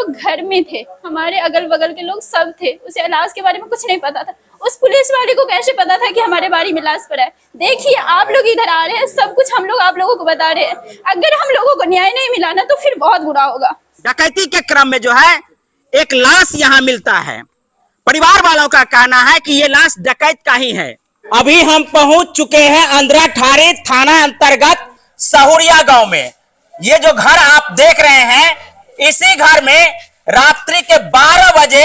लोग घर में थे, हमारे अगल बगल के लोग सब थे, उसे इलाज के बारे में कुछ नहीं पता था। उस पुलिस वाले को कैसे पता था कि हमारे बारी में लाश पड़ा है? देखिए आप लोग इधर आ रहे हैं, सब कुछ हम लोग आप लोगों को बता रहे हैं। अगर हम लोगों को न्याय नहीं मिला ना तो फिर बहुत बुरा होगा। डकैती के क्रम में जो है एक लाश यहाँ मिलता है। परिवार वालों का कहना है कि ये लाश डकैत का ही है। अभी हम पहुंच चुके हैं अंधेरा ठारी थाना अंतर्गत सहुरिया गांव में। ये जो घर आप देख रहे हैं, इसी घर में रात्रि के 12 बजे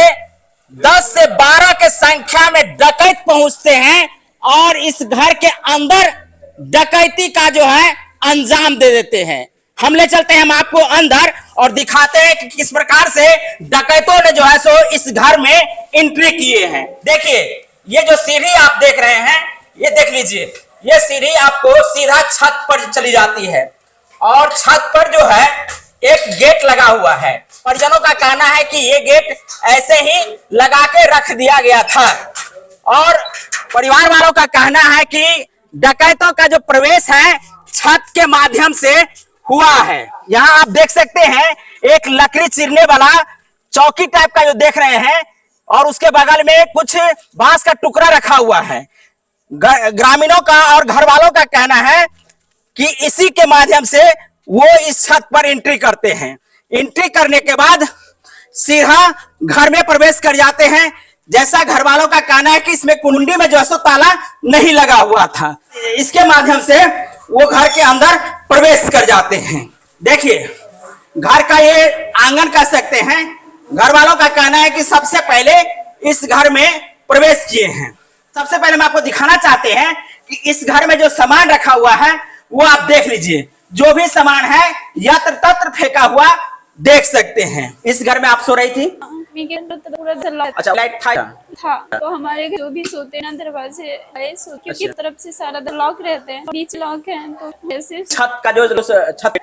10 से 12 के संख्या में डकैत पहुंचते हैं और इस घर के अंदर डकैती का जो है अंजाम दे देते हैं। हम ले चलते हैं हम आपको अंदर और दिखाते हैं कि किस प्रकार से डकैतों ने जो है सो इस घर में एंट्री किए हैं। देखिए ये जो सीढ़ी आप देख रहे हैं, ये देख लीजिए, ये सीढ़ी आपको सीधा छत पर चली जाती है और छत पर जो है एक गेट लगा हुआ है। परिजनों का कहना है कि ये गेट ऐसे ही लगा के रख दिया गया था और परिवार वालों का कहना है कि डकैतों का जो प्रवेश है छत के माध्यम से हुआ है। यहाँ आप देख सकते हैं एक लकड़ी चीरने वाला चौकी टाइप का जो देख रहे हैं और उसके बगल में कुछ बांस का टुकड़ा रखा हुआ है। ग्रामीणों का और घर वालों का कहना है कि इसी के माध्यम से वो इस छत पर एंट्री करते हैं। एंट्री करने के बाद सीधा घर में प्रवेश कर जाते हैं। जैसा घर वालों का कहना है कि इसमें कुंडी में जो है ताला नहीं लगा हुआ था, इसके माध्यम से वो घर के अंदर प्रवेश कर जाते हैं। देखिए घर का ये आंगन कह सकते हैं। घर वालों का कहना है कि सबसे पहले इस घर में प्रवेश किए हैं। सबसे पहले हम आपको दिखाना चाहते हैं कि इस घर में जो सामान रखा हुआ है वो आप देख लीजिए। जो भी सामान है यत्र तत्र फेंका हुआ देख सकते हैं। इस घर में आप सो रही थी? अच्छा, लाइट था। तो हमारे जो भी सोते ना दरवाजे क्योंकि तरफ से सारा लॉक रहते हैं, बीच लॉक है, तो जैसे छत का जो छत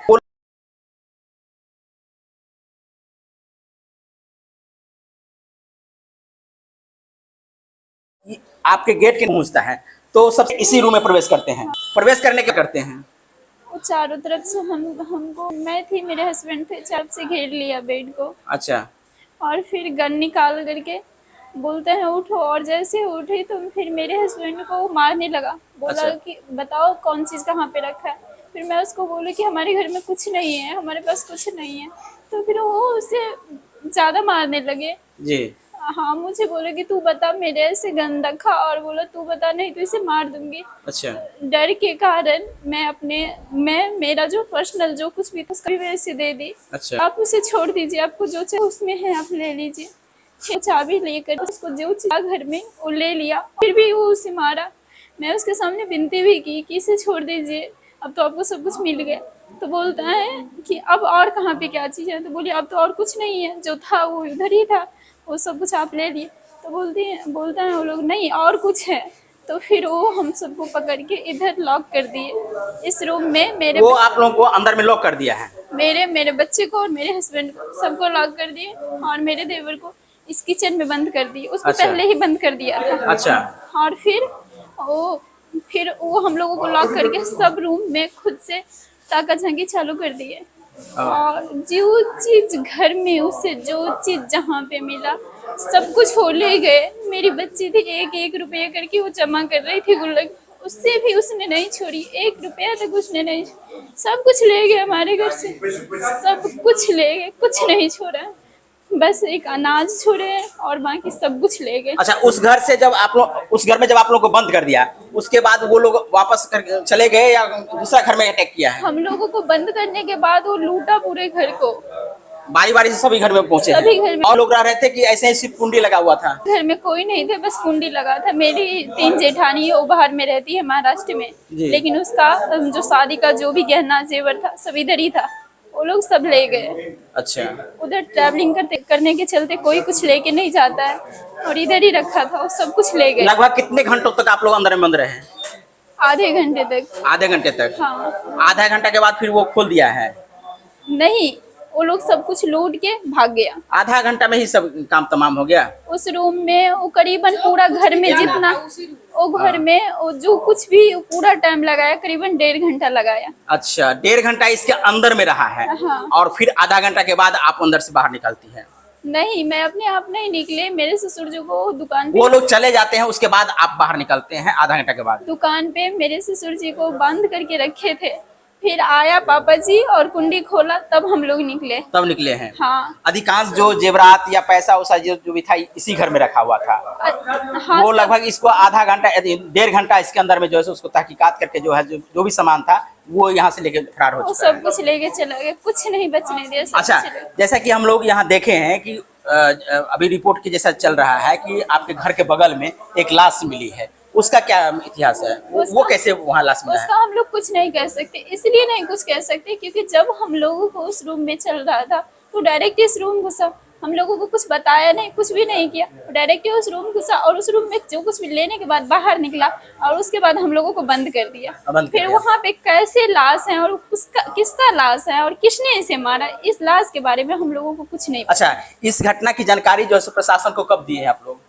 आपके गेट के पहुंचता है तो सबसे इसी रूम में प्रवेश करते हैं। प्रवेश करने के करते हैं चारों तरफ से हमको मैं थी, मेरे हस्बैंड थे, चारों से घेर लिया बेड को। अच्छा। और फिर गन निकाल करके बोलते हैं उठो, और जैसे उठी तो फिर मेरे हस्बैंड को मारने लगा। बोला अच्छा। कि बताओ कौन चीज़ कहाँ पे रखा है। फिर मैं उसको बोली कि हमारे घर में कुछ नहीं है, हमारे पास कुछ नहीं है। तो फिर वो उसे ज़्यादा मारने लगे जी। हाँ, मुझे बोले कि तू बता, मेरे ऐसे गन रखा, और बोला तू बता नहीं तो इसे मार दूंगी। अच्छा। डर के कारण मैं मेरा जो पर्सनल जो कुछ भी था उसका भी वैसे दे दी। अच्छा। आप उसे छोड़ दीजिए, आपको जो चाहिए उसमें है आप ले लीजिए। चाबी लेकर उसको जो चीज घर में वो ले लिया, फिर भी वो उसे मारा। मैं उसके सामने विनती भी की कि इसे छोड़ दीजिए, अब तो आपको सब कुछ मिल गया। तो बोलता है कि अब और कहाँ पे क्या चीज़ है। तो बोली अब तो और कुछ नहीं है, जो था वो इधर ही था, वो सब कुछ आप ले लिए। तो बोलता है वो लोग नहीं और कुछ है। तो फिर वो हम सबको पकड़ के इधर लॉक कर दिए इस रूम में। मेरे वो आप लोगों को अंदर में लॉक कर दिया है? मेरे बच्चे को और मेरे हस्बैंड को सबको लॉक कर दिए, और मेरे देवर को इस किचन में बंद कर दिए। उसको अच्छा। पहले ही बंद कर दिया था। अच्छा। और फिर वो हम लोगों को लॉक करके सब रूम में खुद से ताका झांकी चालू कर दिए। और जो चीज घर में उसे जो चीज जहाँ पे मिला सब कुछ वो ले गए। मेरी बच्ची थी, 1-1 रुपया करके वो जमा कर रही थी गुल्लक, उससे भी उसने नहीं छोड़ी, 1 रुपया तक उसने नहीं। सब कुछ ले गए हमारे घर से, सब कुछ ले गए, कुछ नहीं छोड़ा, बस एक अनाज छोड़े और बाकी सब कुछ ले गए। अच्छा, उस घर से जब आप लोग उस घर में जब आप लोग को बंद कर दिया, उसके बाद वो लोग वापस चले गए या दूसरा घर में अटैक किया है? हम लोगों को बंद करने के बाद वो लूटा पूरे घर को, बारी बारी से सभी घर में पहुंचे। सभी घर में। और लोग रह रहे थे कि ऐसे ही सिर्फ कुंडी लगा हुआ था? घर में कोई नहीं थे, बस कुंडी लगा था। मेरी 3 जेठानी है, वो बाहर में रहती है महाराष्ट्र में, लेकिन उसका जो शादी का जो भी गहना जेवर था सब इधर ही था, वो लोग सब ले गए। अच्छा। उधर ट्रैवलिंग करने के चलते कोई कुछ लेके नहीं जाता है, और इधर ही रखा था, वो सब कुछ ले गए। लगभग कितने घंटों तक आप लोग अंदर में बंद रहे? आधे घंटे तक। आधे घंटे तक? हाँ। आधा घंटा के बाद फिर वो खोल दिया है? नहीं, वो लोग सब कुछ लूट के भाग गया। आधा घंटा में ही सब काम तमाम हो गया। उस रूम में वो करीबन पूरा घर में जितना वो घर में वो जो कुछ भी पूरा टाइम लगाया, करीबन 1.5 घंटा लगाया। अच्छा, 1.5 घंटा इसके अंदर में रहा है। हाँ। और फिर आधा घंटा के बाद आप अंदर से बाहर निकलती है? नहीं, मैं अपने आप नहीं निकले, मेरे ससुर जी को दुकान पे, वो लोग चले जाते हैं, उसके बाद आप बाहर निकलते हैं आधा घंटा के बाद? दुकान पे मेरे ससुर जी को बंद करके रखे थे, फिर आया पापा जी और कुंडी खोला, तब हम लोग निकले। तब निकले हैं? हाँ। अधिकांश जो जेवरात या पैसा वैसा जो भी था इसी घर में रखा हुआ था? हाँ, वो लगभग इसको आधा घंटा 1.5 घंटा इसके अंदर में जो है उसको तहकीकात करके जो है जो भी सामान था वो यहाँ से लेके फरार हो वो चुका है। सब कुछ लेके चला गया, कुछ नहीं बचने दिया, सब अच्छा, कुछ ले- जैसा कि हम लोग यहाँ देखे हैं कि अभी रिपोर्ट की जैसा चल रहा है कि आपके घर के बगल में एक लाश मिली है, उसका क्या इतिहास है? वो कैसे वहाँ लाश मिला है? उसका हम लोग कुछ नहीं कह सकते, इसलिए नहीं कुछ कह सकते क्योंकि जब हम लोगों को उस रूम में चल रहा था तो डायरेक्ट इस रूम घुसा, हम लोगों को कुछ बताया नहीं, कुछ भी नहीं किया, डायरेक्ट उस रूम घुसा और उस रूम में जो कुछ भी लेने के बाद बाहर निकला और उसके बाद हम लोगों को बंद कर दिया। फिर वहाँ पे कैसे लाश है और किसका लाश है और किसने इसे मारा, इस लाश के बारे में हम लोगों को कुछ नहीं पता। अच्छा, इस घटना की जानकारी जो है प्रशासन को कब दी है आप लोग?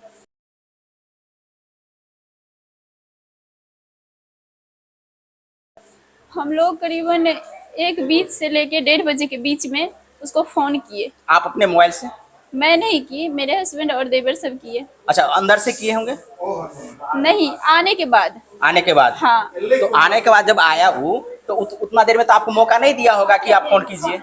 हम लोग करीबन 1:20 से लेके 1:30 बजे के बीच में उसको फोन किए। आप अपने मोबाइल से? मैं नहीं की, मेरे हस्बैंड और देवर सब किए। अच्छा, अंदर से किए होंगे? नहीं, आने के बाद। आने के बाद? हाँ। तो आने के बाद जब आया वो तो उतना देर में तो आपको मौका नहीं दिया होगा कि आप फोन कीजिए?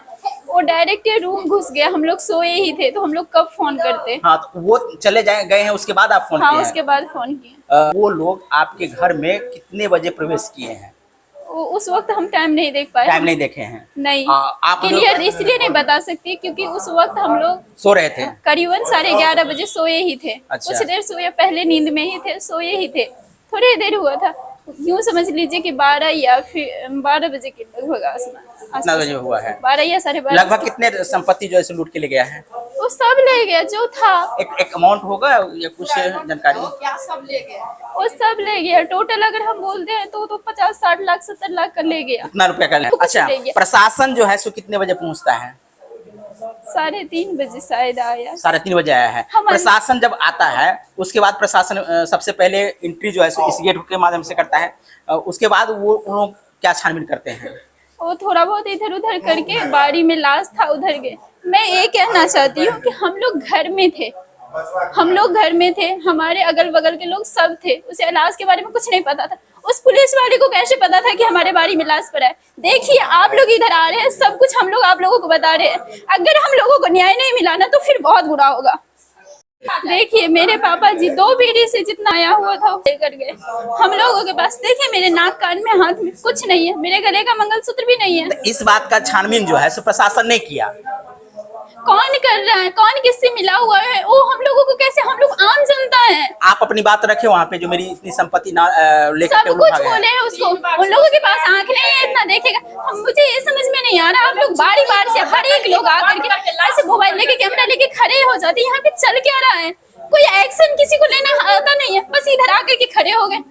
वो डायरेक्ट रूम घुस गया, हम लोग सोए ही थे तो हम लोग कब फोन करते। हाँ, तो वो चले गए हैं, उसके बाद आप फोन हाँ, किए हैं? उसके बाद फोन किए। वो लोग आपके घर में कितने बजे प्रवेश किए हैं? उस वक्त हम टाइम नहीं देख पाए। टाइम नहीं देखे हैं? नहीं, आप क्लियर इसलिए नहीं बता सकती क्योंकि उस वक्त हम लोग सो रहे थे? करीबन 11:30 बजे सोए ही थे। अच्छा। कुछ देर सोए, पहले नींद में ही थे, सोए ही थे, थोड़ी देर हुआ था, यूँ समझ लीजिए कि 12 या फिर 12 बजे के लगभग आसमान। कितना बजे हुआ है? 12 या 12:30। लगभग कितने संपत्ति जो है लूट के ले गया है? वो सब ले गया जो था। एक अमाउंट होगा या कुछ जानकारी? क्या सब ले गया? वो सब ले गया, टोटल अगर हम बोलते हैं तो 50, 60 लाख, 70 लाख का ले गया। कितना रुपया का? अच्छा, प्रशासन जो है सो कितने बजे पहुंचता है? 3:30 बजे शायद आया। 3:30 बजे आया है। प्रशासन जब आता है उसके बाद प्रशासन सबसे पहले एंट्री जो है सो इस गेट के माध्यम से करता है, उसके बाद वो उन लोग क्या छानबीन करते हैं? वो थोड़ा बहुत इधर उधर करके बाड़ी में लाश था उधर गए। मैं ये कहना चाहती हूँ कि हम लोग घर में थे, हमारे अगल बगल के लोग सब थे, उसे लाश के बारे में कुछ नहीं पता था। उस पुलिस वाले को कैसे पता था कि हमारे बाड़ी में लाश पड़ा है? देखिए, आप लोग इधर आ रहे हैं, सब कुछ हम लोग आप लोगों को बता रहे हैं, अगर हम लोगों को न्याय नहीं मिला ना तो फिर बहुत बुरा होगा। देखिए, मेरे पापा जी 2 बीड़ी से जितना आया हुआ था वो लेकर गए हम लोगों के पास। देखिए, मेरे नाक कान में हाथ में कुछ नहीं है, मेरे गले का मंगलसूत्र भी नहीं है। तो इस बात का छानबीन जो है सो प्रशासन ने किया? कौन कर रहा है, कौन किससे मिला हुआ है, वो हम लोगों को कैसे, हम लोग आम जनता है। आप अपनी बात रखे वहाँ पे जो मेरी इतनी संपत्ति ना लेकर सब कुछ बोले हैं उसको, उन लोगों के पास आंख नहीं है इतना देखेगा। मुझे ये समझ में नहीं आ रहा, आप लोग बारी बार से हर एक लोग आकर के ऐसे मोबाइल लेके कैमरा लेके खड़े हो जाते, यहाँ पे चल क्या रहा है? कोई एक्शन किसी को लेना आता नहीं है, बस इधर आकर के खड़े हो गए।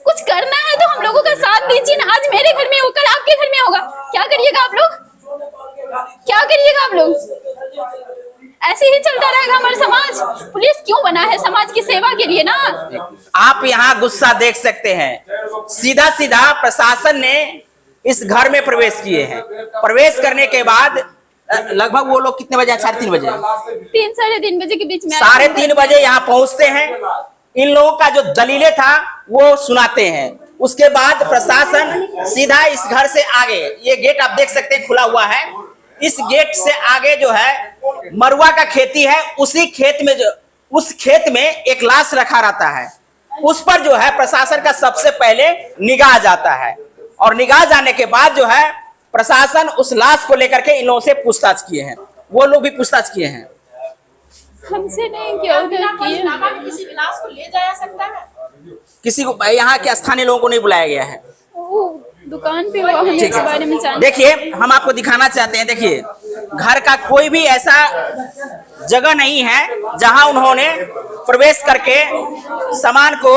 कुछ करना है तो हम लोगों का साथ दीजिए ना। आज मेरे घर में हो, कल आपके घर में होगा, क्या करिएगा आप लोग? क्या करिएगा आप लोग? ऐसे ही चलता रहेगा हमारा समाज। पुलिस क्यों बना है? समाज की सेवा के लिए ना। आप यहाँ गुस्सा देख सकते हैं, सीधा सीधा प्रशासन ने इस घर में प्रवेश किए हैं। प्रवेश करने के बाद लगभग वो लोग कितने बजे? 3:30 बजे, 3 साढ़े 3 बजे के बीच में 3:30 बजे यहाँ पहुंचते हैं। इन लोगों का जो दलीलें था वो सुनाते हैं। उसके बाद प्रशासन सीधा इस घर से आगे, ये गेट आप देख सकते हैं खुला हुआ है, इस गेट से आगे जो है मरुआ का खेती है, उसी खेत में उस खेत में एक लाश रखा रहता है, उस पर जो है प्रशासन का सबसे पहले निगाह जाता है। और निगाह जाने के बाद जो है प्रशासन उस लाश को लेकर के इन लोगों से पूछताछ किए हैं। वो लोग भी पूछताछ किए हैं। हमसे नहीं किया, उधर किए। किसी लाश को ले जाया सकता है? किसी को यहाँ के स्थानीय लोगों को नहीं बुलाया गया है। वो दुकान पे हुआ, हम इस बारे में जानते। देखिए, हम आपको दिखाना चाहते हैं, देखिए घर का कोई भी ऐसा जगह नहीं है जहां उन्होंने प्रवेश करके सामान को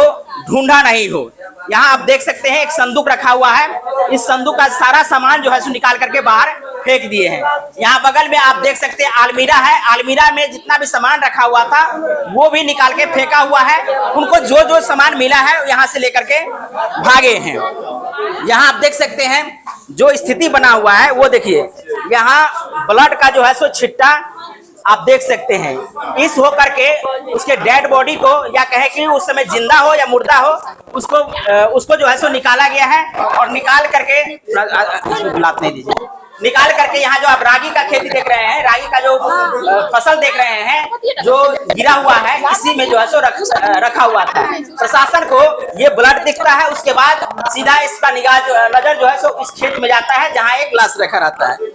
ढूंढा नहीं हो। यहाँ आप देख सकते हैं एक संदूक रखा हुआ है। इस संदूक का सारा सामान जो है सो निकाल करके बाहर फेंक दिए हैं। यहाँ बगल में आप देख सकते हैं अलमीरा है। अलमीरा में जितना भी सामान रखा हुआ था वो भी निकाल के फेंका हुआ है। उनको जो जो सामान मिला है यहाँ से लेकर के भागे हैं। यहाँ आप देख सकते हैं जो स्थिति बना हुआ है वो देखिए। यहाँ ब्लड का जो है सो छिट्टा आप देख सकते हैं। इस हो करके उसके डेड बॉडी को या कहे कि उस समय जिंदा हो या मुर्दा हो उसको जो है सो निकाला गया है। और निकाल करके नहीं दीजिए, निकाल करके यहाँ जो आप रागी का खेती देख रहे हैं, रागी का जो फसल देख रहे हैं जो गिरा हुआ है, इसी में जो है सो रखा हुआ था। प्रशासन को ये ब्लड दिखता है, उसके बाद सीधा इसका नजर जो है सो इस खेत में जाता है जहाँ एक लाश रखा रहता है।